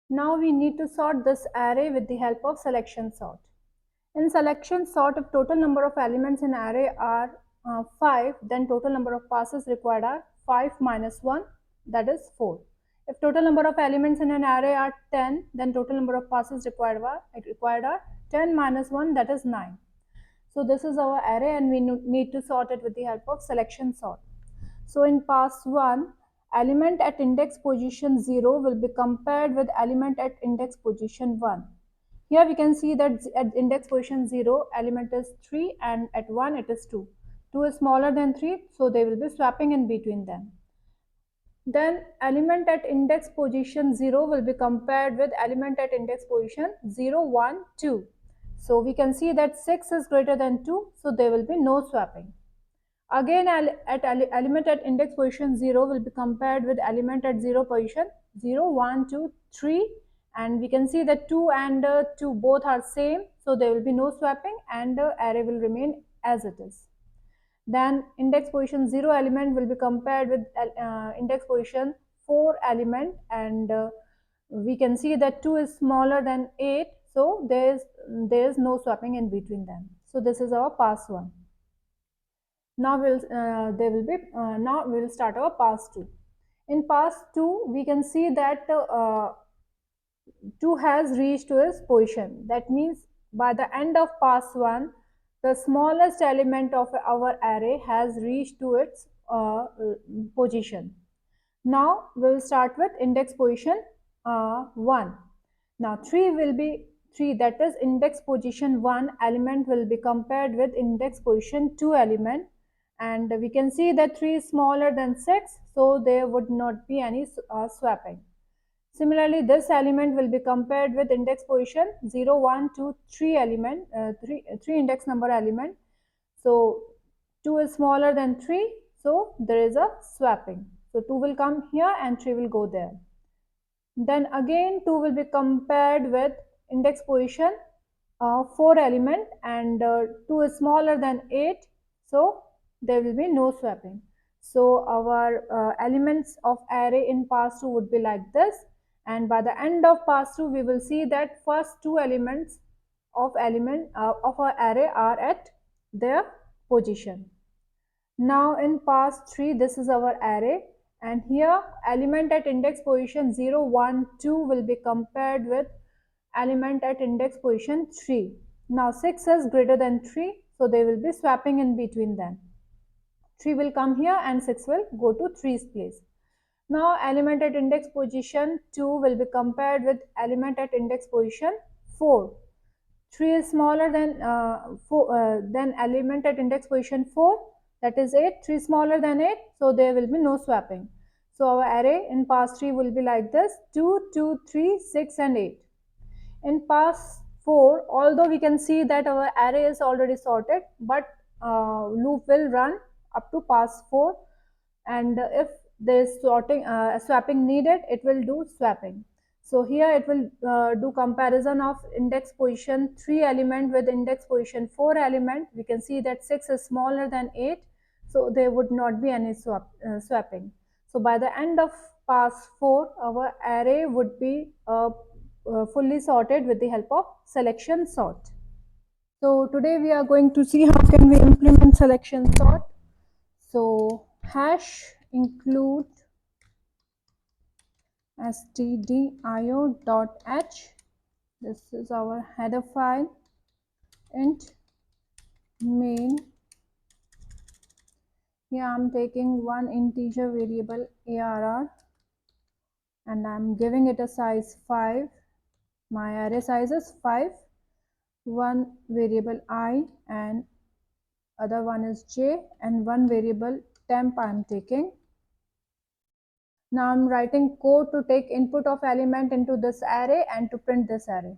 Now we need to sort this array with the help of selection sort. In selection sort, if total number of elements in array are 5, then total number of passes required are 5 minus 1, that is 4. If total number of elements in an array are 10, then total number of passes required are 10 minus 1, that is 9. So this is our array and we need to sort it with the help of selection sort. So in pass 1, element at index position 0 will be compared with element at index position 1. Here we can see that at index position 0, element is 3 and at 1 it is 2. 2 is smaller than 3, so they will be swapping in between them. Then element at index position 0 will be compared with element at index position 0, 1, 2. So we can see that 6 is greater than 2, so there will be no swapping. Again, element at index position 0 will be compared with element at 0 position 0, 1, 2, 3, and we can see that 2 and 2 both are same, so there will be no swapping and the array will remain as it is. Then index position 0 element will be compared with index position 4 element, and we can see that 2 is smaller than 8, so there is no swapping in between them. So this is our pass 1. Now we will start our pass 2. In pass 2, we can see that 2 has reached to its position. That means by the end of pass 1, the smallest element of our array has reached to its position. Now we will start with index position 1. Now 3 will be 3, that is index position 1 element will be compared with index position 2 element, and we can see that 3 is smaller than 6, so there would not be any swapping. Similarly, this element will be compared with index position 0, 1, 2, 3 element, 3 index number element. So 2 is smaller than 3, so there is a swapping. So 2 will come here and 3 will go there. Then again 2 will be compared with index position 4 element, and 2 is smaller than 8, so there will be no swapping. So our elements of array in pass 2 would be like this, and by the end of pass 2 we will see that first two elements of our array are at their position. Now in pass 3, this is our array, and here element at index position 0, 1, 2 will be compared with element at index position 3. Now 6 is greater than 3, so they will be swapping in between them. 3 will come here and 6 will go to 3's place. Now element at index position 2 will be compared with element at index position 4. 3 is smaller than element at index position 4, that is 8. 3 is smaller than 8, so there will be no swapping. So our array in pass 3 will be like this: 2, 2, 3, 6 and 8. In pass 4, although we can see that our array is already sorted, but loop will run up to pass 4, and if there is swapping needed, it will do swapping. So here it will do comparison of index position 3 element with index position 4 element. We can see that 6 is smaller than 8, so there would not be any swapping. So by the end of pass 4, our array would be fully sorted with the help of selection sort. So today we are going to see how can we implement selection sort. So hash include stdio.h, this is our header file, int main. Here I'm taking one integer variable arr and I'm giving it a size 5. My array size is 5. One variable I and other one is j, and one variable temp I'm taking. Now I'm writing code to take input of element into this array and to print this array.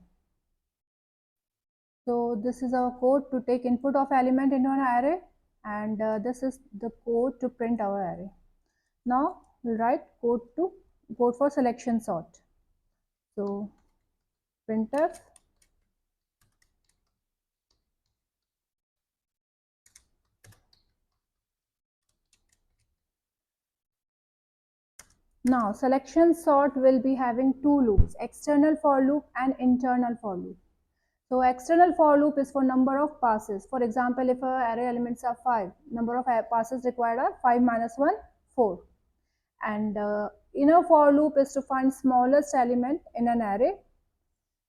So this is our code to take input of element into an array, and this is the code to print our array. Now we'll write code for selection sort. So printf Now selection sort will be having two loops, external for loop and internal for loop. So external for loop is for number of passes. For example, if array elements are 5, number of passes required are 5 minus 1, 4. And inner for loop is to find smallest element in an array.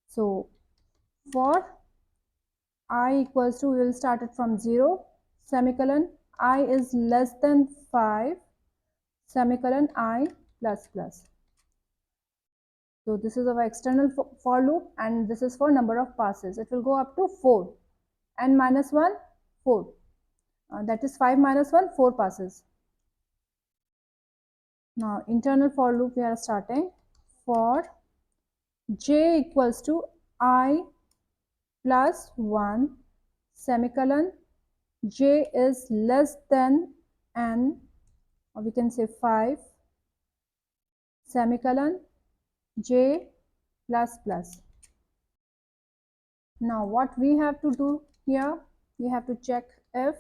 So for I equals to, we will start it from 0, semicolon, I is less than 5, semicolon, I plus plus. So this is our external for loop, and this is for number of passes. It will go up to 4, n minus 1, 4. That is 5 minus 1, 4 passes. Now internal for loop we are starting. For j equals to I plus 1, semicolon, j is less than n, or we can say 5, semicolon, j plus plus. Now what we have to do here, we have to check if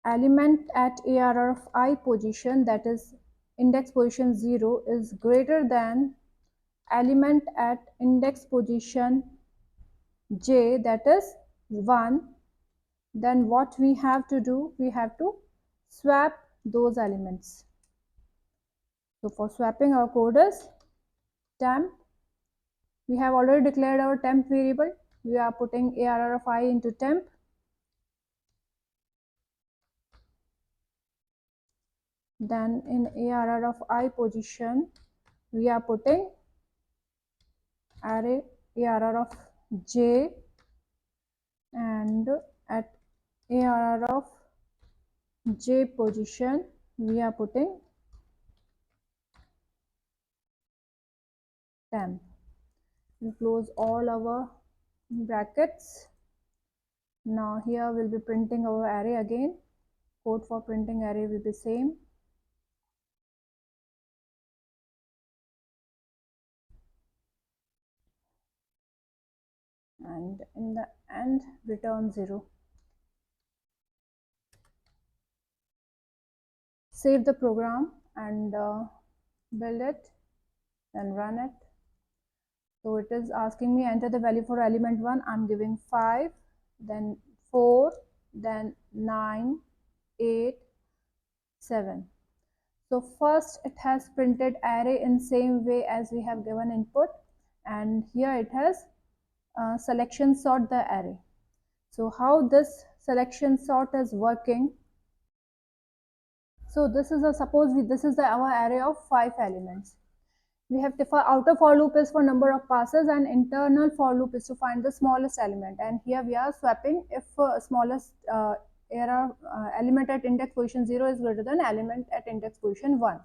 element at ARR of I position, that is index position 0, is greater than element at index position j, that is 1, then what we have to do, we have to swap those elements. So for swapping, our code is temp. We have already declared our temp variable. We are putting ARR of I into temp. Then in ARR of I position, we are putting array ARR of j, and at ARR of j position, we are putting temp. We close all our brackets. Now here we'll be printing our array again. Code for printing array will be same. And in the end, return 0. Save the program and build it and run it. So it is asking me enter the value for element 1. I'm giving 5, then 4, then 9, 8, 7. So first it has printed array in same way as we have given input, and here it has selection sort the array. So how this selection sort is working? So this is this is our array of 5 elements. We have outer for loop is for number of passes, and internal for loop is to find the smallest element. And here we are swapping if smallest element at index position 0 is greater than element at index position 1.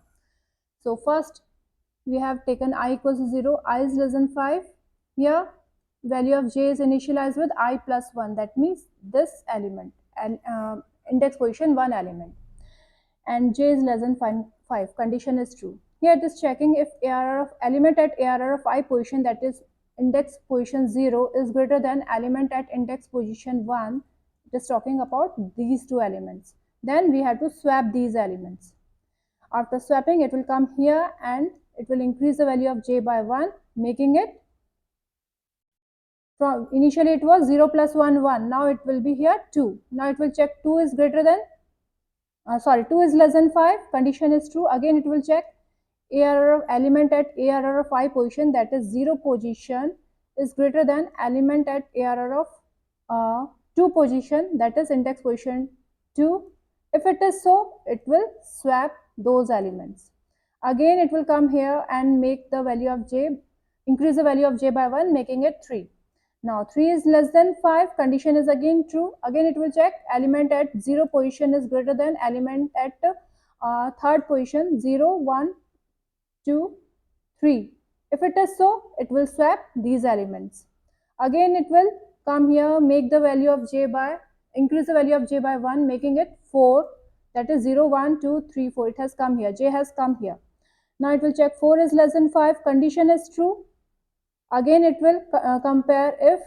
So first we have taken I equals to 0, I is less than 5. Here value of j is initialized with I plus 1. That means this element and index position 1 element, and j is less than 5. Condition is true. Here it is checking if ARR of element at ARR of I position, that is index position 0, is greater than element at index position 1. It is talking about these two elements. Then we have to swap these elements. After swapping, it will come here and it will increase the value of j by 1, making it from initially it was 0 plus 1 1. Now it will be here 2. Now it will check 2 is greater than 2 is less than 5. Condition is true. Again it will check ARR of element at ARR of I position, that is 0 position, is greater than element at ARR of 2 position, that is index position 2. If it is so, it will swap those elements. Again it will come here and make the value of j, increase the value of j by 1, making it 3. Now 3 is less than 5. Condition is again true. Again it will check element at 0 position is greater than element at third position 0, 1, 2, 3. If it is so, it will swap these elements. Again it will come here, make the value of j by, increase the value of j by 1, making it 4. That is 0, 1, 2, 3, 4. It has come here. J has come here. Now it will check 4 is less than 5. Condition is true. Again it will compare if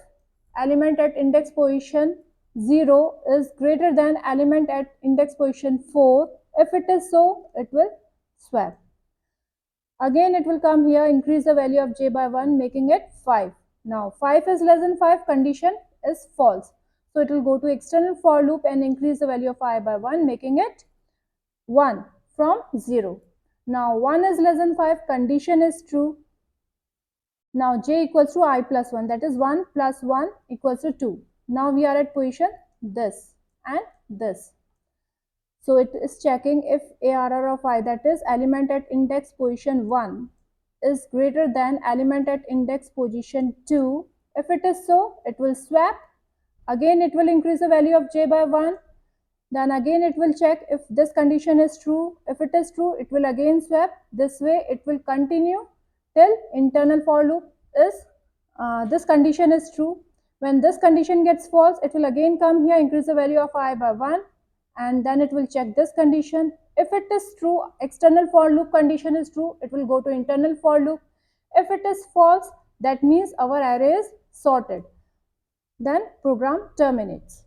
element at index position 0 is greater than element at index position 4. If it is so, it will swap. Again it will come here, increase the value of j by 1, making it 5. Now 5 is less than 5, condition is false. So it will go to external for loop and increase the value of I by 1, making it 1 from 0. Now 1 is less than 5, condition is true. Now j equals to I plus 1, that is 1 plus 1 equals to 2. Now we are at position this and this. So it is checking if ARR of I, that is element at index position 1, is greater than element at index position 2. If it is so, it will swap. Again it will increase the value of j by 1. Then again it will check if this condition is true. If it is true, it will again swap. This way it will continue till internal for loop is this condition is true. When this condition gets false, it will again come here, increase the value of I by 1, and then it will check this condition. If it is true, external for loop condition is true, it will go to internal for loop. If it is false, that means our array is sorted. Then program terminates.